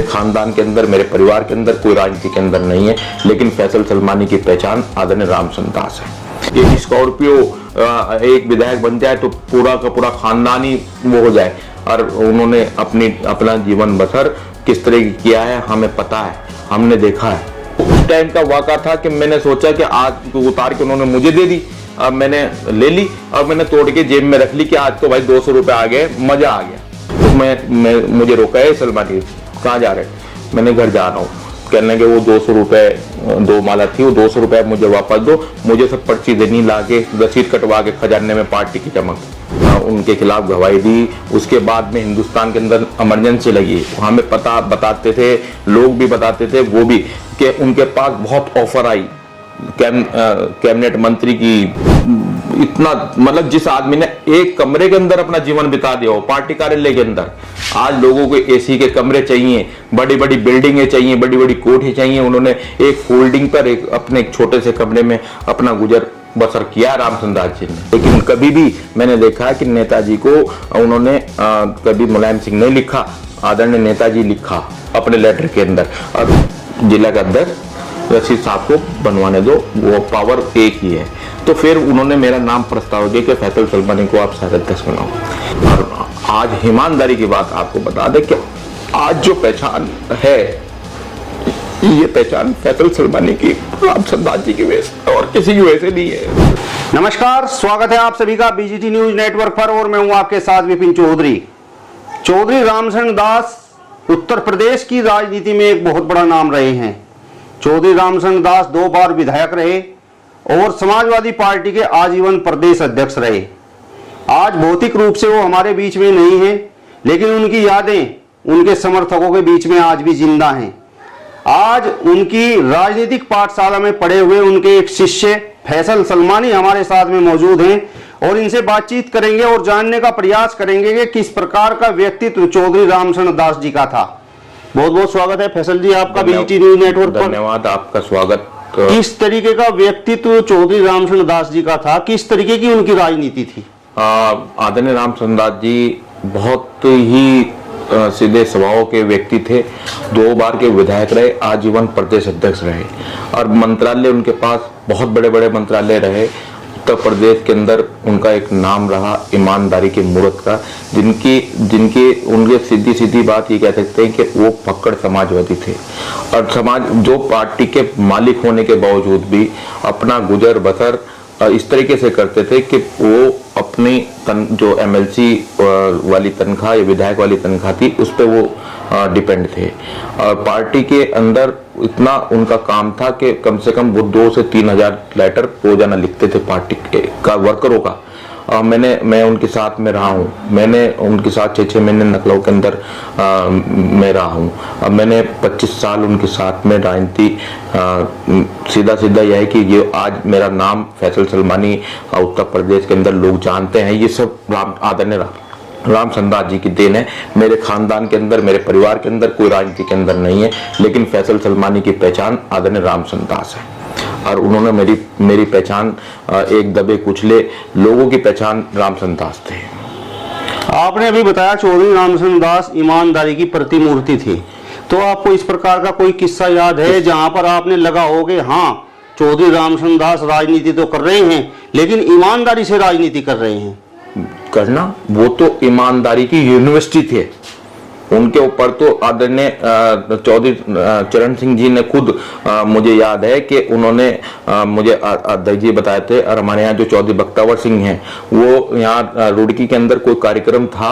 खानदान के अंदर, मेरे परिवार के अंदर, कोई राजनीति के अंदर नहीं है, लेकिन फैसल सलमानी की पहचान आदरणीय रामचंद्र दास है। ये स्कॉर्पियो एक विधायक बन जाए तो पूरा का पूरा खानदान ही वो हो जाए, और उन्होंने अपना जीवन बसर किस तरह किया है हमें पता है, हमने देखा है। उस टाइम का वाक़ा था कि मैंने सोचा कि आज उतार के उन्होंने मुझे दे दी, अब मैंने ले ली और मैंने तोड़ के जेब में रख ली कि आज तो भाई 200 रुपये आ गए, मजा आ गया। तो मुझे रोका है सलमानी, कहाँ जा रहे? मैंने घर जा रहा हूँ। कहने लगे वो 200 रुपये 2 माला थी, वो 200 रुपये मुझे वापस दो, मुझे सब पर्ची देनी, ला के रसीद कटवा के खजाने में पार्टी की चमक। उनके खिलाफ गवाही दी। उसके बाद में हिंदुस्तान के अंदर इमरजेंसी लगी, हमें पता बताते थे, लोग भी बताते थे, वो भी कि उनके पास बहुत ऑफर आई कैबिनेट मंत्री की। इतना मतलब जिस आदमी ने एक कमरे के अंदर अपना जीवन बिता दिया हो, पार्टी कार्यालय के अंदर, आज लोगों को एसी के कमरे चाहिए, बड़ी बड़ी बिल्डिंगें चाहिए, बड़ी बड़ी कोठी चाहिए। उन्होंने एक फोल्डिंग पर अपने एक छोटे से कमरे में अपना गुजर बसर किया रामचंद्र दास जी ने। लेकिन कभी भी मैंने देखा है कि नेताजी को उन्होंने कभी मुलायम सिंह नहीं लिखा, आदरणीय नेताजी लिखा अपने लेटर के अंदर। और जिला का अध्यक्ष रशीद साहब को बनवाने दो, वो पावर एक ही है। तो फिर उन्होंने मेरा नाम प्रस्ताव दिया कि फैसल सलमानी को आप शहर अध्यक्ष बनाओ। और आज ईमानदारी की बात आपको बता दें कि आज जो पहचान है, ये पहचान फैसल सलमानी की रामचंद्र दास जी की वजह से और किसी की वजह से नहीं है। नमस्कार, स्वागत है आप सभी का बीजीटी न्यूज नेटवर्क पर और मैं हूं आपके साथ विपिन चौधरी। चौधरी रामचंद्र दास उत्तर प्रदेश की राजनीति में एक बहुत बड़ा नाम रहे हैं। चौधरी रामचंद्र दास 2 बार विधायक रहे और समाजवादी पार्टी के आजीवन प्रदेश अध्यक्ष रहे। आज भौतिक रूप से वो हमारे बीच में नहीं है, लेकिन उनकी यादें उनके समर्थकों के बीच में आज भी जिंदा हैं। आज उनकी राजनीतिक पाठशाला में पढ़े हुए उनके एक शिष्य फैसल सलमानी हमारे साथ में मौजूद हैं और इनसे बातचीत करेंगे और जानने का प्रयास करेंगे कि किस प्रकार का व्यक्तित्व चौधरी रामचंद्र दास जी का था। बहुत बहुत स्वागत है फैसल जी आपका बीजीटी न्यूज नेटवर्क पर। धन्यवाद, आपका स्वागत। किस तरीके का व्यक्तित्व चौधरी रामचंद्र दास जी का था, किस तरीके की उनकी राजनीति थी? आदरणीय रामचंद्र दास जी बहुत ही सीधे स्वभाव के व्यक्ति थे। 2 बार के विधायक रहे, आजीवन प्रदेश अध्यक्ष रहे और मंत्रालय उनके पास बहुत बड़े बड़े मंत्रालय रहे। उत्तर प्रदेश के अंदर उनका एक नाम रहा ईमानदारी की मूर्त का, जिनकी उनके सीधी सीधी बात ये कह सकते हैं कि वो पक्कड़ समाजवादी थे। और समाज जो पार्टी के मालिक होने के बावजूद भी अपना गुजर बसर इस तरीके से करते थे कि वो अपनी जो एमएलसी वाली तनख्वाह या विधायक वाली तनख्वाह थी उस पर वो डिपेंड थे। और पार्टी के अंदर इतना उनका काम था कि कम से कम वो 2 से 3 हजार लेटर रोजाना लिखते थे पार्टी का वर्करों का। मैं उनके साथ में रहा हूँ, मैंने उनके साथ 6-6 महीने नकलऊ के अंदर मैं रहा हूँ। मैंने 25 साल उनके साथ में राजनीति। सीधा यह है कि ये आज मेरा नाम फैसल सलमानी उत्तर प्रदेश के अंदर लोग जानते हैं, ये सब आदरणीय रामचंद्र दास जी की देन है। मेरे खानदान के अंदर, मेरे परिवार के अंदर, कोई राजनीति के अंदर नहीं है, लेकिन फैसल सलमानी की पहचान आदरणीय रामचंद्र दास है। और उन्होंने मेरी पहचान एक दबे कुचले लोगों की पहचान रामचंद्र दास थे। आपने अभी बताया चौधरी रामचंद्र दास ईमानदारी की प्रतिमूर्ति थी, तो आपको इस प्रकार का कोई किस्सा याद है जहां पर आपने लगा हो कि हाँ चौधरी रामचंद्र दास राजनीति तो कर रहे हैं लेकिन ईमानदारी से राजनीति कर रहे हैं? करना, वो तो ईमानदारी की यूनिवर्सिटी थे। उनके ऊपर तो आदरणीय चौधरी चरण सिंह जी ने खुद मुझे याद है कि उन्होंने मुझे अध्यक्ष जी बताए थे। और हमारे यहाँ जो चौधरी बख्तावर सिंह हैं, वो यहाँ रुड़की के अंदर कोई कार्यक्रम था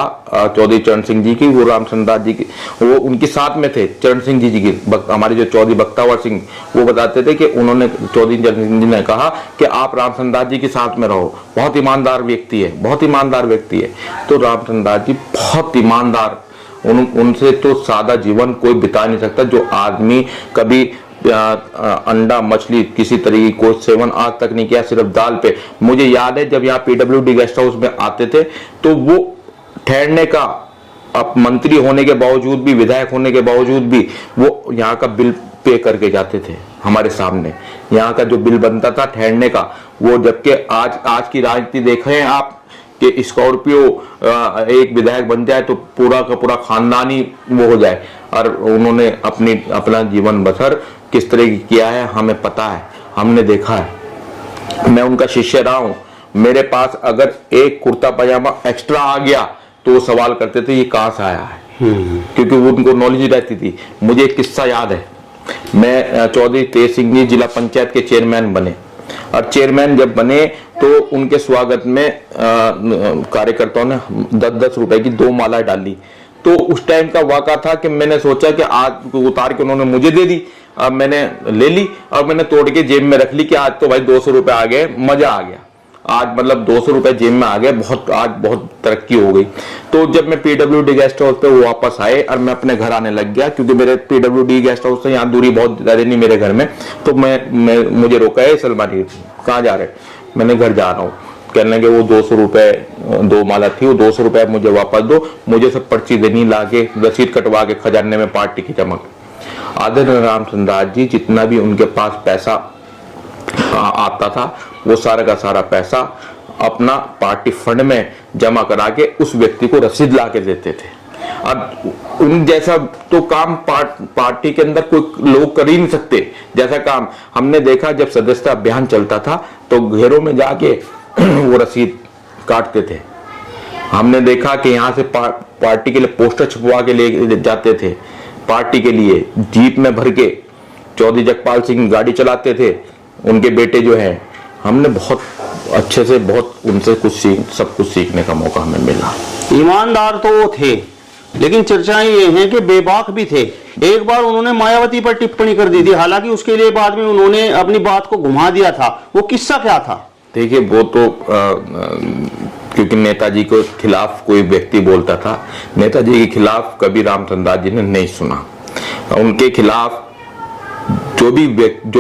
चौधरी चरण सिंह जी की, वो रामचंद्र दास जी की, वो उनके साथ में थे चरण सिंह जी की। हमारे जो चौधरी बख्तावर सिंह वो बताते थे कि उन्होंने चौधरी चरण सिंह जी ने कहा कि आप रामचंद्र दास जी के साथ में रहो, बहुत ईमानदार व्यक्ति है, बहुत ईमानदार व्यक्ति है। तो रामचंद्र दास जी बहुत ईमानदार, उनसे तो सादा जीवन कोई बिता नहीं सकता। जो आदमी कभी अंडा मछली किसी तरीके को सेवन आज तक नहीं किया, सिर्फ दाल पे। मुझे याद है जब यहाँ पीडब्ल्यूडी गेस्ट हाउस में आते थे तो वो ठहरने का, अब मंत्री होने के बावजूद भी, विधायक होने के बावजूद भी, वो यहाँ का बिल पे करके जाते थे हमारे सामने। यहाँ का जो बिल बनता था ठहरने का, वो जबकि आज की राजनीति देख रहे हैं आप कि स्कॉर्पियो एक विधायक बन जाए तो पूरा का पूरा खानदान ही वो हो जाए। और उन्होंने अपना जीवन बसर किस तरह की किया है हमें पता है, हमने देखा है। मैं उनका शिष्य रहा हूं। मेरे पास अगर एक कुर्ता पजामा एक्स्ट्रा आ गया तो वो सवाल करते थे ये कहां से आया है, क्योंकि वो उनको नॉलेज रहती थी। मुझे एक किस्सा याद है, मैं चौधरी तेज सिंह जी जिला पंचायत के चेयरमैन बने, और चेयरमैन जब बने तो उनके स्वागत में कार्यकर्ताओं ने 10-10 रुपए की 2 माला डाली। तो उस टाइम का वाक़ा था कि मैंने सोचा कि आज उतार के उन्होंने मुझे दे दी, अब मैंने ले ली और मैंने तोड़ के जेब में रख ली कि आज तो भाई 200 रुपए आ गए, मजा आ गया। आज मतलब 200 रुपए जेब में आ गए, आज बहुत तरक्की हो गई। तो जब मैं पीडब्ल्यूडी गेस्ट हाउस पे वापस आए और मैं अपने घर आने लग गया, क्योंकि मेरे पीडब्ल्यूडी गेस्ट हाउस से यहाँ दूरी बहुत ज्यादा नहीं मेरे घर में, तो मुझे रोका है सलमानी, कहाँ जा रहे? मैंने घर जा रहा हूँ। कहने लगे वो 200 रुपए 2 माला थी, वो 200 रुपए मुझे वापस दो, मुझे सब पर्ची देनी, लाके रसीद कटवा के खजाने में पार्टी की चमक। आदरणीय रामचंद्र दास जी जितना भी उनके पास पैसा आता था वो सारा का सारा पैसा अपना पार्टी फंड में जमा करा के उस व्यक्ति को रसीद ला के देते थे। अब उन जैसा तो काम पार्टी के अंदर कोई लोग कर ही नहीं सकते। जैसा काम हमने देखा जब सदस्यता अभियान चलता था तो घरों में जाके वो रसीद काटते थे। हमने देखा कि यहाँ से पार्टी के लिए पोस्टर छपवा के ले जाते थे, पार्टी के लिए जीप में भर के चौधरी जगपाल सिंह गाड़ी चलाते थे, उनके बेटे जो हैं। हमने बहुत अच्छे से उनसे सब कुछ सीखने का मौका हमें मिला। ईमानदार तो वो थे, लेकिन चर्चाएं ये हैं कि बेबाक भी थे। एक बार उन्होंने मायावती पर टिप्पणी कर दी थी, हालांकि उसके लिए बाद में उन्होंने अपनी बात को घुमा दिया था। वो किस्सा क्या था? देखिए वो तो क्योंकि नेताजी के खिलाफ कोई व्यक्ति बोलता था, नेताजी के खिलाफ कभी रामचंद्र दास जी ने नहीं सुना। उनके खिलाफ जो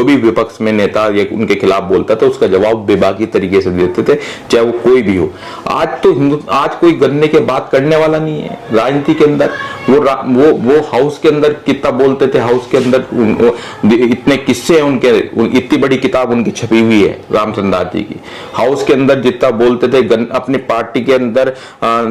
भी विपक्ष में नेता उनके खिलाफ बोलता था उसका जवाब बेबाकी तरीके से देते थे, चाहे वो कोई भी हो। आज कोई गन्ने के बात करने वाला नहीं है राजनीति के अंदर। वो हाउस के अंदर कितना बोलते थे, हाउस के अंदर इतने किस्से हैं उनके, इतनी बड़ी किताब उनकी छपी हुई है रामचंद्र दास जी की। हाउस के अंदर जितना बोलते थे, अपनी पार्टी के अंदर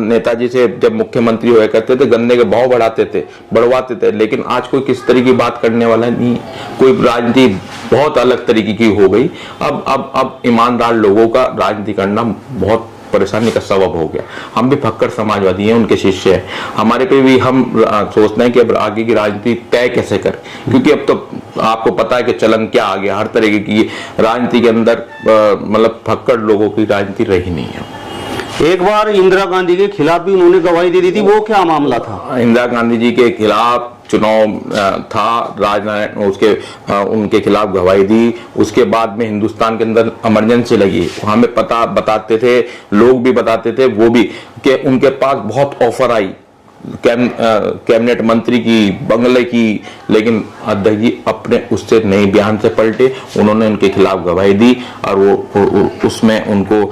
नेताजी से जब मुख्यमंत्री हुआ करते थे गन्ने के भाव बढ़वाते थे, लेकिन आज कोई किस तरह की बात करने वाला नहीं है। कोई राजनीति बहुत अलग तरीके की हो गई। अब ईमानदार लोगों का राजनीति करना बहुत परेशानी का सबब हो गया। हम भी फक्कर समाजवादी हैं, उनके शिष्य हैं। हमारे पे भी हम सोचते हैं कि अब आगे की राजनीति तय कैसे करें, क्योंकि अब तो आपको पता है कि चलन क्या आ गया। हर तरह की राजनीति के अंदर मतलब फक्कर लोगों की राजनीति रही नहीं है। एक बार इंदिरा गांधी के खिलाफ भी उन्होंने गवाही दे दी थी, वो क्या मामला था? इंदिरा गांधी जी के खिलाफ चुनाव था, राजनारायण उनके खिलाफ गवाही दी। उसके बाद में हिंदुस्तान के अंदर इमरजेंसी लगी। हमें बताते थे, लोग भी बताते थे, वो भी कि उनके पास बहुत ऑफर आई कैबिनेट मंत्री की, बंगले की, लेकिन अध्यक्ष जी अपने उससे नई बयान से पलटे। उन्होंने उनके खिलाफ गवाही दी और वो उसमें उनको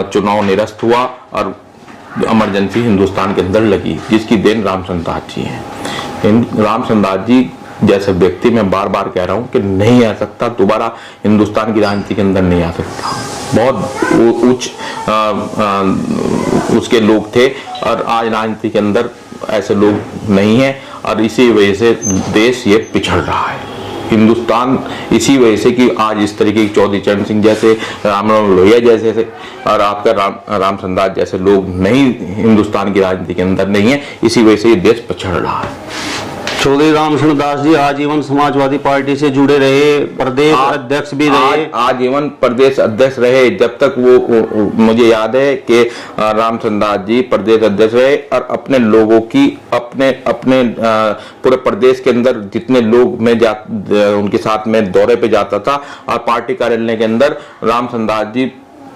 चुनाव निरस्त हुआ और इमरजेंसी हिंदुस्तान के अंदर लगी, जिसकी देन रामचंद्र दास जी हैं। रामचंद्र दास जी जैसे व्यक्ति मैं बार बार कह रहा हूं कि नहीं आ सकता, दोबारा हिंदुस्तान की राजनीति के अंदर नहीं आ सकता। बहुत उच्च उसके लोग थे और आज राजनीति के अंदर ऐसे लोग नहीं है, और इसी वजह से देश ये पिछड़ रहा है। हिंदुस्तान इसी वजह से कि आज इस तरीके के चौधरी चरण सिंह जैसे, रामराव लोहिया जैसे और आपका रामचंद्र दास जैसे लोग नहीं हिंदुस्तान की राजनीति के अंदर नहीं है, इसी वजह से ये देश पिछड़ रहा है। चौधरी रामचंद्र दास जी आजीवन समाजवादी पार्टी से जुड़े रहे, प्रदेश अध्यक्ष भी रहे। आजीवन प्रदेश अध्यक्ष रहे, जब तक वो मुझे याद है कि रामचंद्र दास जी प्रदेश अध्यक्ष रहे और अपने लोगों की अपने पूरे प्रदेश के अंदर जितने लोग मैं उनके साथ में दौरे पे जाता था और पार्टी कार्यालय के अंदर रामचंद्र दास जी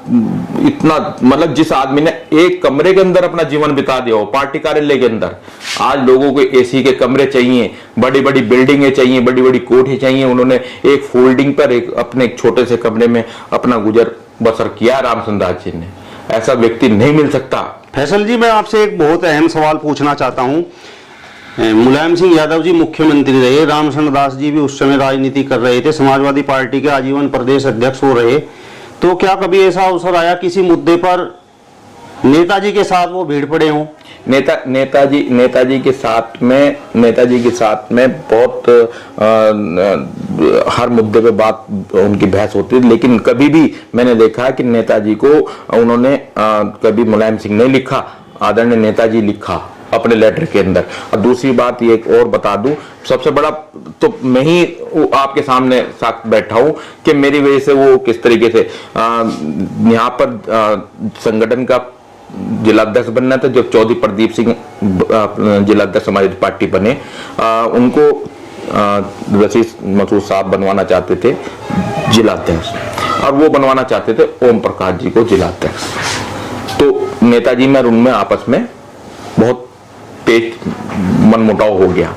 इतना, मतलब जिस आदमी ने एक कमरे के अंदर अपना जीवन बिता दिया हो पार्टी कार्यालय के अंदर, आज लोगों को एसी के कमरे चाहिए, बड़ी बड़ी बिल्डिंगें चाहिए, बड़ी बड़ी कोठी चाहिए। उन्होंने एक फोल्डिंग पर अपने एक छोटे से कमरे में अपना गुजर बसर किया रामचंद्र दास जी ने। ऐसा व्यक्ति नहीं मिल सकता। फैसल जी, मैं आपसे एक बहुत अहम सवाल पूछना चाहता हूँ। मुलायम सिंह यादव जी मुख्यमंत्री रहे, रामचंद्र दास जी भी उस समय राजनीति कर रहे थे, समाजवादी पार्टी के आजीवन प्रदेश अध्यक्ष हो रहे, तो क्या कभी ऐसा अवसर आया किसी मुद्दे पर नेताजी के साथ वो भीड़ पड़े हों? नेताजी के साथ में बहुत हर मुद्दे पे बात उनकी बहस होती है, लेकिन कभी भी मैंने देखा है कि नेताजी को उन्होंने कभी मुलायम सिंह नहीं लिखा, आदरणीय नेताजी लिखा अपने लेटर के अंदर। और दूसरी बात ये एक और बता दूं, सबसे बड़ा तो मैं ही आपके सामने साथ बैठा हूं कि मेरी वजह से वो किस तरीके से यहाँ पर संगठन का जिलाध्यक्ष बनना था। जब चौधरी प्रदीप सिंह जिलाध्यक्ष समाजवादी पार्टी बने, उनको रशीद मसूद साहब बनवाना चाहते थे जिलाध्यक्ष, और वो बनवाना चाहते थे ओम प्रकाश जी को जिलाध्यक्ष। तो नेताजी में और उनमें आपस में बहुत तेज मनमुटाव हो गया।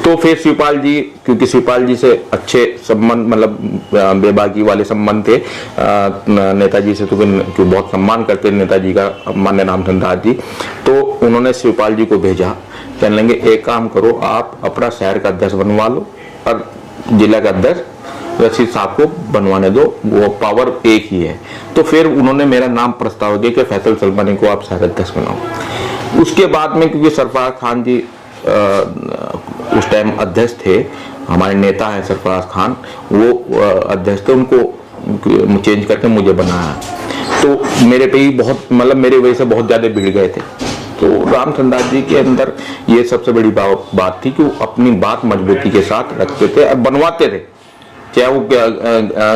तो फिर शिवपाल जी, क्योंकि शिवपाल जी से अच्छे संबंध, मतलब बेबाकी वाले संबंध थे नेताजी से, तो क्यों बहुत सम्मान करते नेताजी का माननीय रामचंद्र दास जी, तो उन्होंने शिवपाल जी को भेजा, कहने लगे एक काम करो, आप अपना शहर का अध्यक्ष बनवा लो और जिला का अध्यक्ष रशीद साहब को बनवाने दो, वो पावर एक ही है। तो फिर उन्होंने मेरा नाम प्रस्ताव दिया कि फैसल सलमानी को आप शहर अध्यक्ष बनाओ। उसके बाद में क्योंकि सरफराज खान जी उस टाइम अध्यक्ष थे, हमारे नेता हैं सरफराज खान, वो अध्यक्ष थे, उनको चेंज करके मुझे बनाया। तो मेरे पे ही बहुत, मतलब मेरी वजह से बहुत ज्यादा बिगड़ गए थे। तो रामचंद्र दास जी के अंदर ये सबसे बड़ी बात थी कि वो अपनी बात मजबूती के साथ रखते थे और बनवाते थे, चाहे वो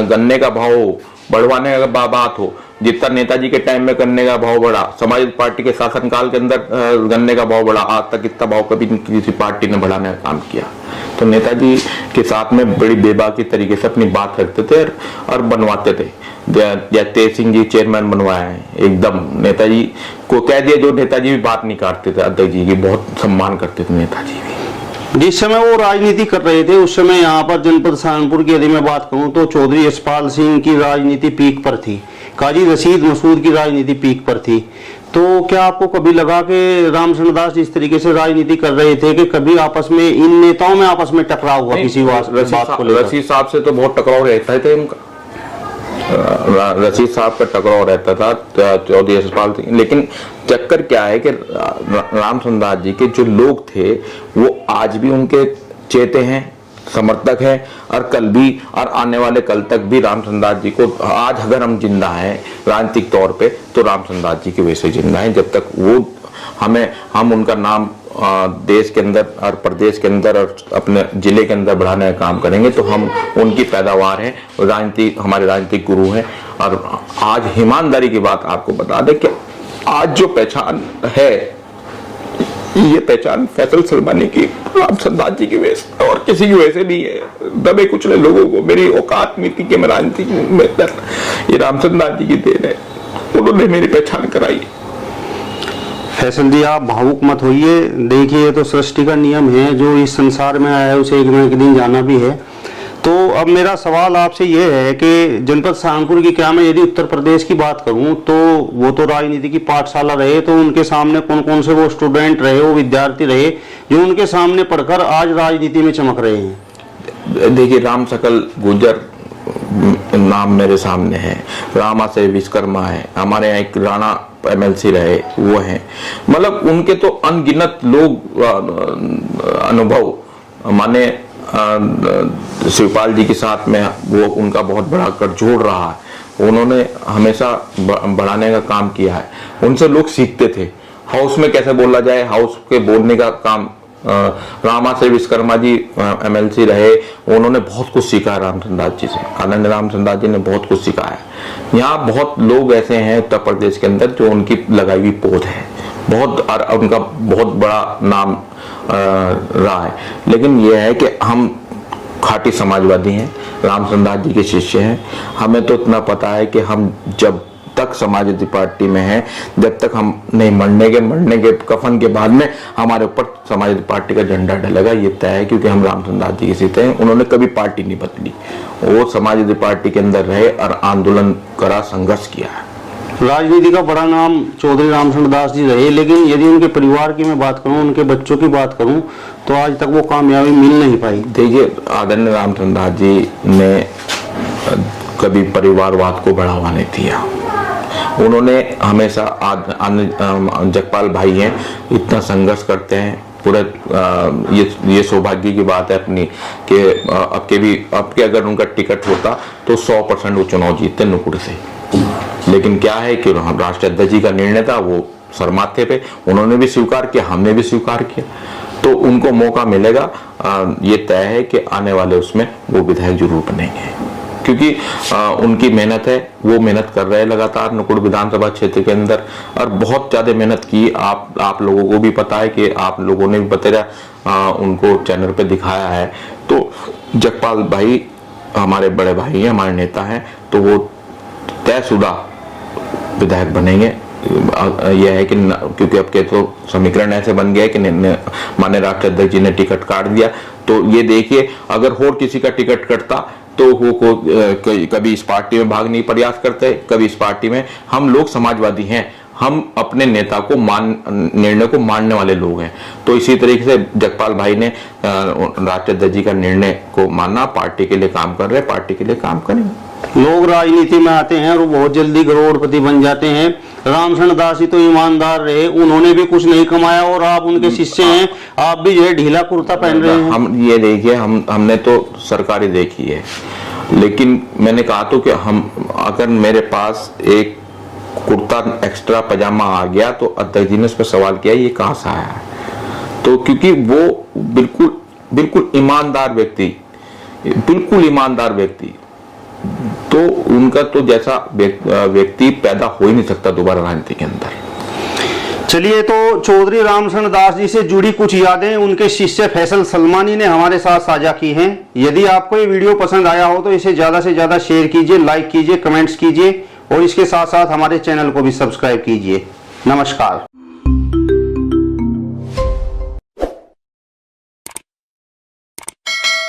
गन्ने का भाव बढ़वाने का बात हो। जितना नेताजी के टाइम में गन्ने का भाव बढ़ा, समाजवादी पार्टी के शासनकाल के अंदर गन्ने का भाव बढ़ा, आज तक इतना भाव कभी किसी पार्टी ने बढ़ाने का काम किया। तो नेताजी के साथ में बड़ी बेबाकी तरीके से अपनी बात रखते थे और बनवाते थे। तेज सिंह जी चेयरमैन बनवाए हैं, एकदम नेताजी को कह दिया, जो नेताजी भी बात नहीं काटते थे, अध्यक्ष जी की बहुत सम्मान करते थे नेताजी भी। जिस समय वो राजनीति कर रहे थे उस समय यहाँ पर जनपद सहारनपुर की यदि मैं बात करूं तो चौधरी यशपाल सिंह की राजनीति पीक पर थी, काजी रशीद मसूद की राजनीति पीक पर थी। तो क्या आपको कभी लगा कि रामचंद्र दास जिस तरीके से राजनीति कर रहे थे कि कभी आपस में इन नेताओं में आपस में टकराव हुआ किसी बात को लेकर? रशीद साहब से तो बहुत टकराव रहता थे उनका, रशीद साहब का टकराव रहता था चौधरी यशपाल सिंह। लेकिन चक्कर क्या है कि रामचंद्र दास जी के जो लोग थे वो आज भी उनके चेते हैं, समर्थक है, और कल भी और आने वाले कल तक भी रामचंद्र दास जी को, आज अगर हम जिंदा हैं राजनीतिक तौर पे तो रामचंद्र दास जी की वजह से जिंदा हैं। जब तक वो हम उनका नाम देश के अंदर और प्रदेश के अंदर और अपने जिले के अंदर बढ़ाने का काम करेंगे तो हम उनकी पैदावार है, राजनीति हमारे राजनीतिक गुरु हैं। और आज ईमानदारी की बात आपको बता दें कि आज जो पहचान है, ये पहचान फैसल सलमानी की, रामचंद्र दास जी की वजह से और किसी की वजह से नहीं है। दबे कुचले लोगों को मेरी औकात नहीं थी कि मैं राजनीति में, ये रामचंद्र दास जी की देन है, उन्होंने मेरी पहचान कराई। फैसल जी आप भावुक मत होइए, देखिए तो सृष्टि का नियम है, जो इस संसार में आया है उसे एक न एक दिन जाना भी है। तो अब मेरा सवाल आपसे ये है कि जनपद सहारनपुर की, क्या मैं यदि उत्तर प्रदेश की बात करूं तो वो तो राजनीति की पाठशाला रहे, तो उनके सामने कौन कौन से वो स्टूडेंट रहे, वो विद्यार्थी रहे जो उनके सामने पढ़कर आज राजनीति में चमक रहे हैं? देखिए, राम सकल गुर्जर नाम मेरे सामने है, रामा से विश्वकर्मा है, हमारे यहाँ एक राणा MLC रहे वो हैं, मतलब उनके तो अनगिनत लोग अनुभव, माने शिवपाल जी के साथ में वो उनका बहुत बड़ा गठजोड़ रहा है, उन्होंने हमेशा बढ़ाने का काम किया है, उनसे लोग सीखते थे। हाउस में कैसे बोला जाए, हाउस के बोलने का काम रामा से विश्वकर्मा जी MLC रहे, उन्होंने बहुत कुछ सीखा रामचंद्र दास जी से, आनंद रामचंद्र दास जी ने बहुत कुछ सिखाया। यहाँ बहुत लोग ऐसे हैं उत्तर प्रदेश के अंदर जो उनकी लगाई हुई पोत है, बहुत, और उनका बहुत बड़ा नाम रहा है। लेकिन यह है कि हम खाटी समाजवादी हैं, रामचंद्र दास जी के शिष्य हैं। हमें तो इतना पता है कि हम जब तक समाजवादी पार्टी में हैं, जब तक हम नहीं मरने के कफन के बाद में हमारे ऊपर समाजवादी पार्टी का झंडा डलेगा, ये तय है, क्योंकि हम रामचंद्र दास जी के सीते हैं। उन्होंने कभी पार्टी नहीं बदली, वो समाजवादी पार्टी के अंदर रहे और आंदोलन करा, संघर्ष किया है। राजनीति का बड़ा नाम चौधरी रामचंद्र दास जी रहे, लेकिन यदि उनके परिवार की मैं बात करूं, उनके बच्चों की बात करूं, तो आज तक वो कामयाबी मिल नहीं पाई। देखिए, आदरणीय रामचंद्र दास जी ने कभी परिवारवाद को बढ़ावा नहीं दिया, उन्होंने हमेशा जगपाल भाई हैं, इतना संघर्ष करते हैं पूरे। ये सौभाग्य की बात है अपनी कि अब के अगर उनका टिकट होता तो 100% वो चुनाव जीतते नुकुड़ से। लेकिन क्या है कि राष्ट्रीय अध्यक्ष जी का निर्णय था, वो सरमाथे पे उन्होंने भी स्वीकार किया, हमने भी स्वीकार किया, तो उनको मौका मिलेगा। ये तय है कि आने वाले उसमें वो विधायक जरूर बनेंगे, क्योंकि उनकी मेहनत है, वो मेहनत कर रहे हैं लगातार नुकुड़ विधानसभा क्षेत्र के अंदर, और बहुत ज्यादा मेहनत की। आप लोगों को भी पता है कि आप लोगों ने भी बताया, उनको चैनल पे दिखाया है। तो जगपाल भाई हमारे बड़े भाई हैं, हमारे नेता हैं, तो वो तयशुदा विधायक बनेंगे। यह है कि क्योंकि अब के तो समीकरण ऐसे बन गया है कि माननीय राष्ट्रीय अध्यक्ष जी ने टिकट काट दिया, तो ये देखिए अगर और किसी का टिकट कटता तो वो कभी इस पार्टी में भागने की प्रयास करते, कभी इस पार्टी में। हम लोग समाजवादी हैं, हम अपने नेता को निर्णय को मानने वाले लोग हैं। तो इसी तरीके से जगपाल भाई ने राष्ट्रीय अध्यक्ष जी का निर्णय को माना, पार्टी के लिए काम कर रहे हैं, पार्टी के लिए काम करेंगे। लोग राजनीति में आते हैं और वो बहुत जल्दी करोड़पति बन जाते हैं। रामशरण दास ही तो ईमानदार रहे, उन्होंने भी कुछ नहीं कमाया और आप उनके शिष्य हैं, आप भी जो है ढीला कुर्ता पहन रहे हैं। हम ये देखिए, हमने तो सरकारी देखी है, लेकिन मैंने कहा तो कि अगर मेरे पास एक कुर्ता एक्स्ट्रा पजामा आ गया तो अध्यक्ष जी ने उस पर सवाल किया ये कहां से आया है। तो क्योंकि वो बिल्कुल ईमानदार व्यक्ति, बिल्कुल ईमानदार व्यक्ति, तो उनका तो जैसा व्यक्ति पैदा हो ही नहीं सकता दोबारा राजनीति के अंदर। चलिए, तो चौधरी रामशरण दास जी से जुड़ी कुछ यादें उनके शिष्य फैसल सलमानी ने हमारे साथ साझा की हैं। यदि आपको ये वीडियो पसंद आया हो तो इसे ज्यादा से ज्यादा शेयर कीजिए, लाइक कीजिए, कमेंट्स कीजिए और इसके साथ साथ हमारे चैनल को भी सब्सक्राइब कीजिए। नमस्कार।